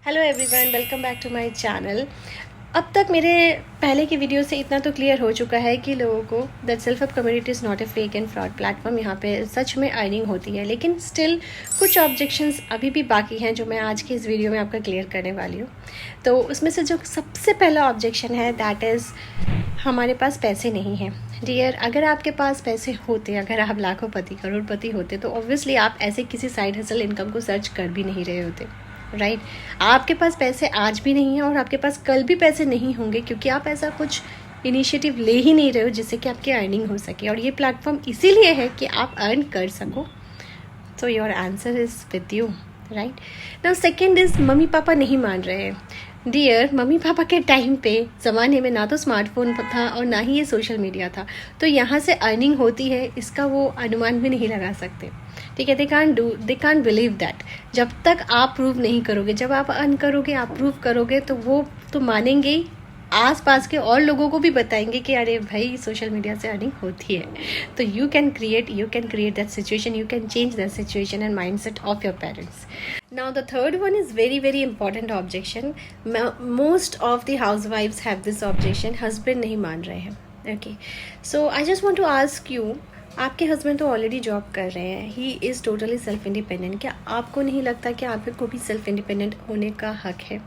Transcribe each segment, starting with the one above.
Hello everyone, welcome back to my channel. अब तक मेरे पहले की वीडियो से इतना तो क्लियर हो चुका है कि लोगों को that self help community is not a fake and fraud platform. यहाँ पे सच में अर्निंग होती है, लेकिन स्टिल कुछ ऑब्जेक्शंस अभी भी बाकी हैं जो मैं आज की इस वीडियो में आपका क्लियर करने वाली हूँ। तो उसमें से जो सबसे पहला ऑब्जेक्शन है दैट इज़ हमारे पास पैसे नहीं हैं। डियर, अगर आपके पास पैसे होते, अगर आप लाखोंपति करोड़पति होते, तो ऑब्वियसली आप ऐसे किसी साइड हसल इनकम को सर्च कर भी नहीं रहे होते, राइट। आपके पास पैसे आज भी नहीं हैं और आपके पास कल भी पैसे नहीं होंगे, क्योंकि आप ऐसा कुछ इनिशिएटिव ले ही नहीं रहे हो जिससे कि आपकी अर्निंग हो सके। और ये प्लेटफॉर्म इसीलिए है कि आप अर्न कर सको। So your answer is with you, right. Now second is mummy papa नहीं मान रहे हैं। डियर, मम्मी पापा के टाइम पे ज़माने में ना तो स्मार्टफोन था और ना ही ये सोशल मीडिया था, तो यहाँ से अर्निंग होती है इसका वो अनुमान भी नहीं लगा सकते, ठीक है। They can't believe that. जब तक आप प्रूव नहीं करोगे, जब आप अर्न करोगे, आप प्रूव करोगे, तो वो तो मानेंगे ही, आस पास के और लोगों को भी बताएंगे कि अरे भाई सोशल मीडिया से अर्निंग होती है। तो you can create that situation, you can change that situation and mindset of your parents. Now the third one is very important objection. Most of the housewives have this objection. Husband नहीं मान रहे हैं. Okay. So I just want to ask you, आपके husband तो already job कर रहे हैं, he is totally self independent. क्या आपको नहीं लगता कि आपको भी सेल्फ इंडिपेंडेंट होने का हक है?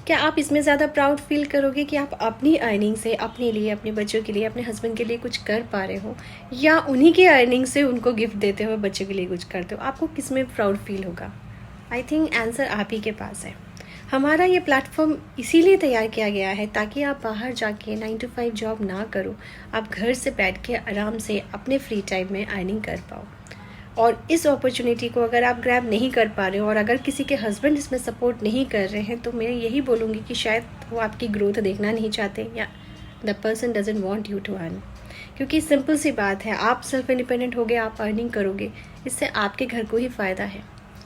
क्या आप इसमें ज़्यादा प्राउड फील करोगे कि आप अपनी अर्निंग से अपने लिए, अपने बच्चों के लिए, अपने हस्बैंड के लिए कुछ कर पा रहे हो, या उन्हीं के अर्निंग से उनको गिफ्ट देते हो, बच्चों के लिए कुछ करते हो? आपको किस में प्राउड फील होगा? आई थिंक आंसर आप ही के पास है। हमारा ये प्लेटफॉर्म इसीलिए तैयार किया गया है ताकि आप बाहर जाके 9 to 5 जॉब ना करो, आप घर से बैठ के आराम से अपने फ्री टाइम में अर्निंग कर पाओ। और इस अपॉर्चुनिटी को अगर आप ग्रैब नहीं कर पा रहे हो और अगर किसी के हस्बैंड इसमें सपोर्ट नहीं कर रहे हैं, तो मैं यही बोलूँगी कि शायद वो आपकी ग्रोथ देखना नहीं चाहते, या the person doesn't want you to earn. क्योंकि सिंपल सी बात है, आप सेल्फ इंडिपेंडेंट हो गए, आप अर्निंग करोगे, इससे आपके घर को ही फ़ायदा है,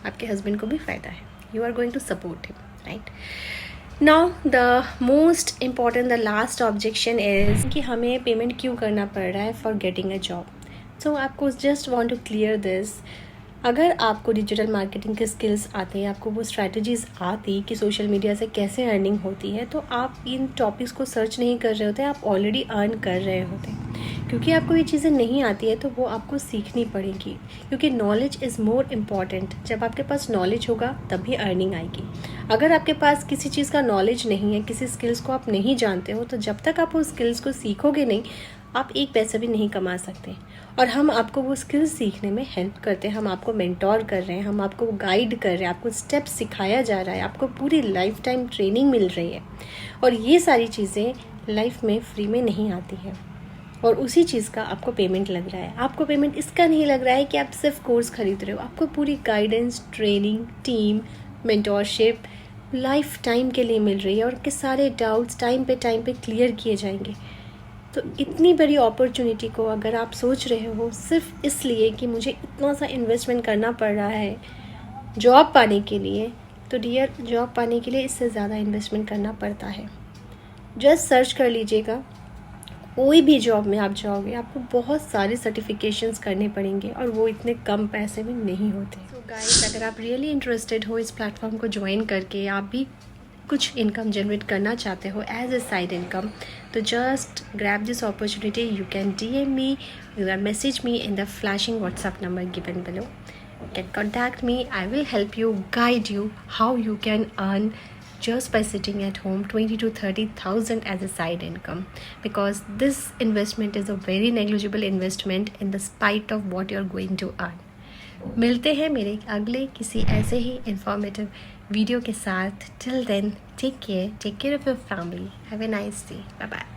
आपके हस्बैंड को भी फ़ायदा है। You are going to support him, right. Now the most important, the last objection is कि हमें पेमेंट क्यों करना पड़ रहा है for getting a job. So आपको just want to clear this. अगर आपको डिजिटल मार्केटिंग के स्किल्स आते हैं, आपको वो स्ट्रैटेजीज़ आती कि सोशल मीडिया से कैसे अर्निंग होती है, तो आप इन टॉपिक्स को सर्च नहीं कर रहे होते, आप ऑलरेडी अर्न कर रहे होते। क्योंकि आपको ये चीज़ें नहीं आती है तो वो आपको सीखनी पड़ेगी, क्योंकि नॉलेज इज़ मोर इम्पॉर्टेंट। जब आपके पास नॉलेज होगा तभी अर्निंग आएगी। अगर आपके पास किसी चीज़ का नॉलेज नहीं है, किसी स्किल्स को आप नहीं जानते हो, तो जब तक आप उस स्किल्स को सीखोगे नहीं, आप एक पैसा भी नहीं कमा सकते। और हम आपको वो स्किल्स सीखने में हेल्प करते हैं, हम आपको मेंटोर कर रहे हैं, हम आपको गाइड कर रहे हैं, आपको स्टेप्स सिखाया जा रहा है, आपको पूरी लाइफ टाइम ट्रेनिंग मिल रही है। और ये सारी चीज़ें लाइफ में फ्री में नहीं आती हैं, और उसी चीज़ का आपको पेमेंट लग रहा है। आपको पेमेंट इसका नहीं लग रहा है कि आप सिर्फ कोर्स खरीद रहे हो, आपको पूरी guidance, training, team, mentorship life time के लिए मिल रही है, और आपके सारे डाउट्स टाइम पे क्लियर किए जाएंगे। तो इतनी बड़ी अपॉर्चुनिटी को अगर आप सोच रहे हो सिर्फ इसलिए कि मुझे इतना सा इन्वेस्टमेंट करना पड़ रहा है जॉब पाने के लिए, तो डियर, जॉब पाने के लिए इससे ज़्यादा इन्वेस्टमेंट करना पड़ता है। जस्ट सर्च कर लीजिएगा, कोई भी जॉब में आप जाओगे, आपको बहुत सारे सर्टिफिकेशंस करने पड़ेंगे, और वो इतने कम पैसे में नहीं होते। तो गाइस, अगर आप रियली इंटरेस्टेड हो इस प्लेटफॉर्म को ज्वाइन करके, आप भी कुछ इनकम जनरेट करना चाहते हो एज ए साइड इनकम, तो just grab this opportunity. You can DM me, you can message me in the flashing WhatsApp number given below. You can contact me. I will help you, guide you how you can earn just by sitting at home 20 to 30,000 as a side income, because this investment is a very negligible investment in the spite of what you're going to earn. मिलते हैं मेरे अगले किसी ऐसे ही informative video के साथ। Till then, take care of your family. Have a nice day. Bye bye.